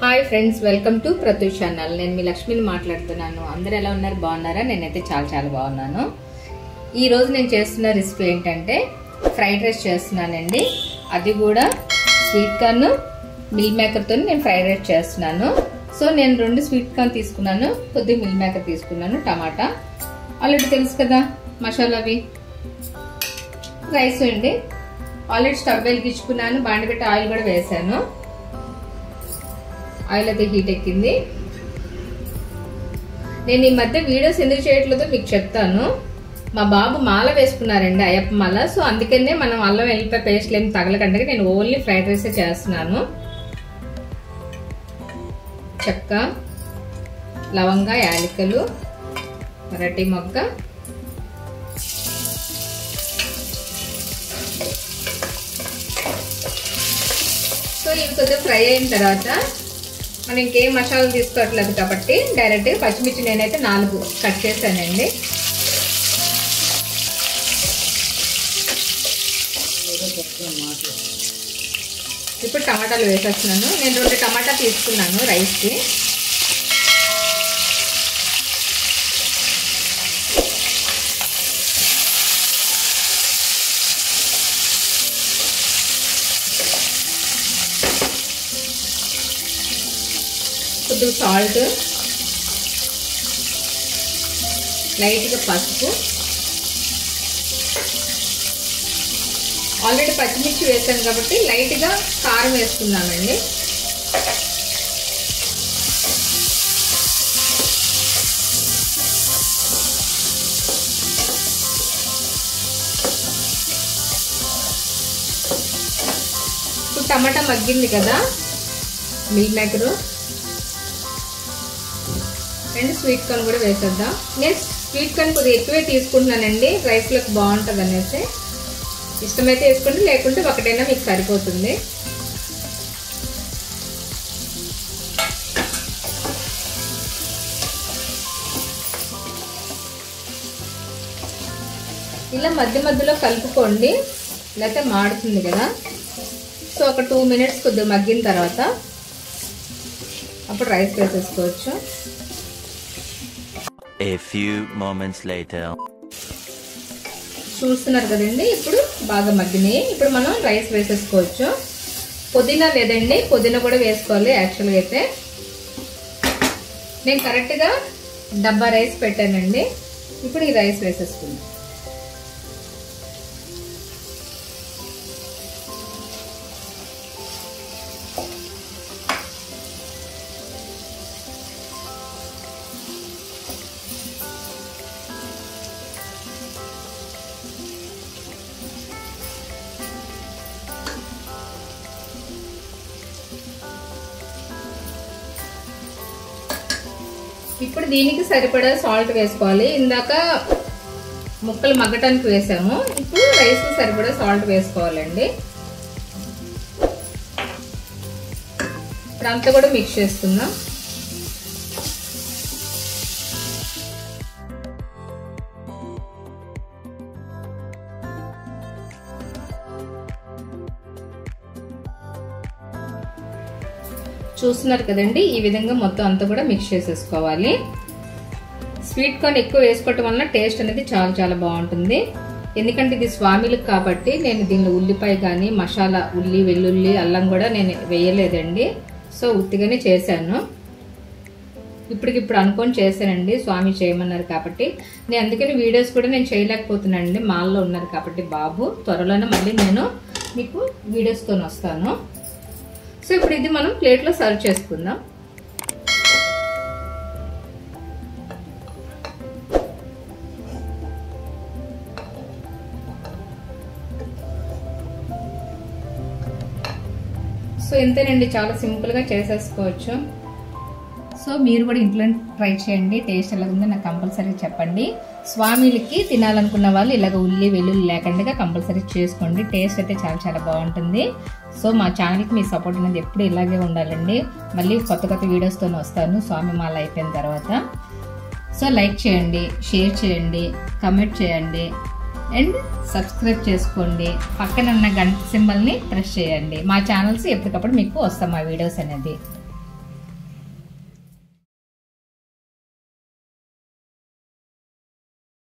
Hi friends, welcome to Pratyush channel. నేను మీ లక్ష్మిని మాట్లాడుతున్నాను. అందరూ ఎలా ఉన్నారు? బాగున్నారా? నేనైతే చాలా బాగున్నాను. ఈ రోజు నేను చేస్తున్న రెసిపీ ఏంటంటే ఫ్రైడ్ రైస్ చేస్తున్నానండి. అది కూడా స్వీట్ కార్న్ మిల్ మేకర్తో నేను ఫ్రైడ్ రైస్ చేస్తున్నాను. సో నేను 2 స్వీట్ కార్న్ తీసుకున్నాను, కొద్దిగా మిల్ మేకర్ తీసుకున్నాను, టమాటా ఆల్రెడీ తెలుసు కదా మసాలావి. రైస్ అండి, ఆల్రెడీ స్టవ్ వెలిగించుకున్నాను, బాండి పెట్టి ఆయిల్ కూడా వేసాను. ఆయిల్ అయితే హీట్ ఎక్కింది. నేను ఈ మధ్య వీడియోస్ ఎందుకు చేయట్లేదో మీకు చెప్తాను. మా బాబు మాల వేసుకున్నారండి, అయ్యప్ప మాల. సో అందుకనే మనం అల్లం వెల్లిపాయ పేస్ట్లు ఏమి తగలకంటే నేను ఓన్లీ ఫ్రైడ్ రైస్ చేస్తున్నాను. చెక్క, లవంగా, యాలకులు, అరటి మొగ్గ, సో ఇవి కొద్దిగా ఫ్రై అయిన తర్వాత మనం ఇంకేం మసాలాలు తీసుకోవట్లేదు కాబట్టి డైరెక్ట్గా పచ్చిమిర్చి నేనైతే 4 కట్ చేశానండి. ఇప్పుడు టమాటాలు వేసేస్తున్నాను. నేను 2 టమాటా తీసుకున్నాను రైస్కి. కొద్దిగా సాల్ట్, లైట్గా పసుపు, ఆల్రెడీ పచ్చిమిర్చి వేసాను కాబట్టి లైట్గా కారం వేసుకున్నానండి. ఇప్పుడు టమాటా మగ్గింది కదా, మిల్ మేకరు, 2 స్వీట్ కార్న్ కూడా వేసేద్దాం. నేను స్వీట్ కార్న్ కొద్దిగా ఎక్కువే తీసుకుంటున్నానండి, రైస్లోకి బాగుంటుంది అనేసి. ఇష్టమైతే వేసుకోండి, లేకుంటే ఒకటైనా మీకు సరిపోతుంది. ఇలా మధ్య మధ్యలో కలుపుకోండి, లేకపోతే మాడుతుంది కదా. సో ఒక 2 మినిట్స్ కొద్దిగా మగ్గిన తర్వాత అప్పుడు రైస్ వేసేసుకోవచ్చు. A few moments later. చూస్తున్నారు కదండి, ఇప్పుడు బాగా మగ్గినాయి. ఇప్పుడు మనం రైస్ వేసేసుకోవచ్చు. పుదీనా లేదండి, పుదీనా కూడా వేసుకోవాలి. యాక్చువల్గా అయితే నేను కరెక్ట్గా డబ్బా రైస్ పెట్టానండి. ఇప్పుడు ఈ రైస్ వేసేసుకుందాం. ఇప్పుడు దీనికి సరిపడా సాల్ట్ వేసుకోవాలి. ఇందాక ముక్కలు మగ్గటానికి వేసాము, ఇప్పుడు రైస్కి సరిపడా సాల్ట్ వేసుకోవాలండి. ఇప్పుడు అంతా కూడా మిక్స్ చేసుకుందాం. చూస్తున్నారు కదండి, ఈ విధంగా మొత్తం అంతా కూడా మిక్స్ చేసేసుకోవాలి. స్వీట్ కార్న్ ఎక్కువ వేసుకోవటం వల్ల టేస్ట్ అనేది చాలా బాగుంటుంది. ఎందుకంటే ఇది స్వామిలకు కాబట్టి నేను దీనిలో ఉల్లిపాయ కానీ మసాలా ఉల్లి, వెల్లుల్లి, అల్లం కూడా నేను వేయలేదండి. సో ఉత్తిగానే చేశాను. ఇప్పటికిప్పుడు అనుకొని చేశానండి, స్వామి చేయమన్నారు కాబట్టి. నేను అందుకని వీడియోస్ కూడా నేను చేయలేకపోతున్నానండి, మాల్లో ఉన్నారు కాబట్టి బాబు. త్వరలోనే మళ్ళీ నేను మీకు వీడియోస్తో వస్తాను. సో ఇప్పుడు ఇది మనం ప్లేట్లో సర్వ్ చేసుకుందాం. సో ఇంతేనండి, చాలా సింపుల్గా చేసేసుకోవచ్చు. సో మీరు కూడా ఇంట్లో ట్రై చేయండి. టేస్ట్ ఎలా ఉందో నాకు కంపల్సరీ చెప్పండి. స్వామిలకి తినాలనుకున్న వాళ్ళు ఇలాగ ఉల్లి, వెల్లుల్లి లేకుండా కంపల్సరీ చేసుకోండి. టేస్ట్ అయితే చాలా బాగుంటుంది. సో మా ఛానల్కి మీ సపోర్ట్ అనేది ఎప్పుడు ఇలాగే ఉండాలండి. మళ్ళీ కొత్త వీడియోస్తో వస్తాను స్వామి మాల అయిపోయిన తర్వాత. సో లైక్ చేయండి, షేర్ చేయండి, కమెంట్ చేయండి అండ్ సబ్స్క్రైబ్ చేసుకోండి. పక్కన ఉన్న గంట సింబల్ని ప్రెస్ చేయండి. మా ఛానల్స్ ఎప్పటికప్పుడు మీకు వస్తాం మా వీడియోస్ అనేది.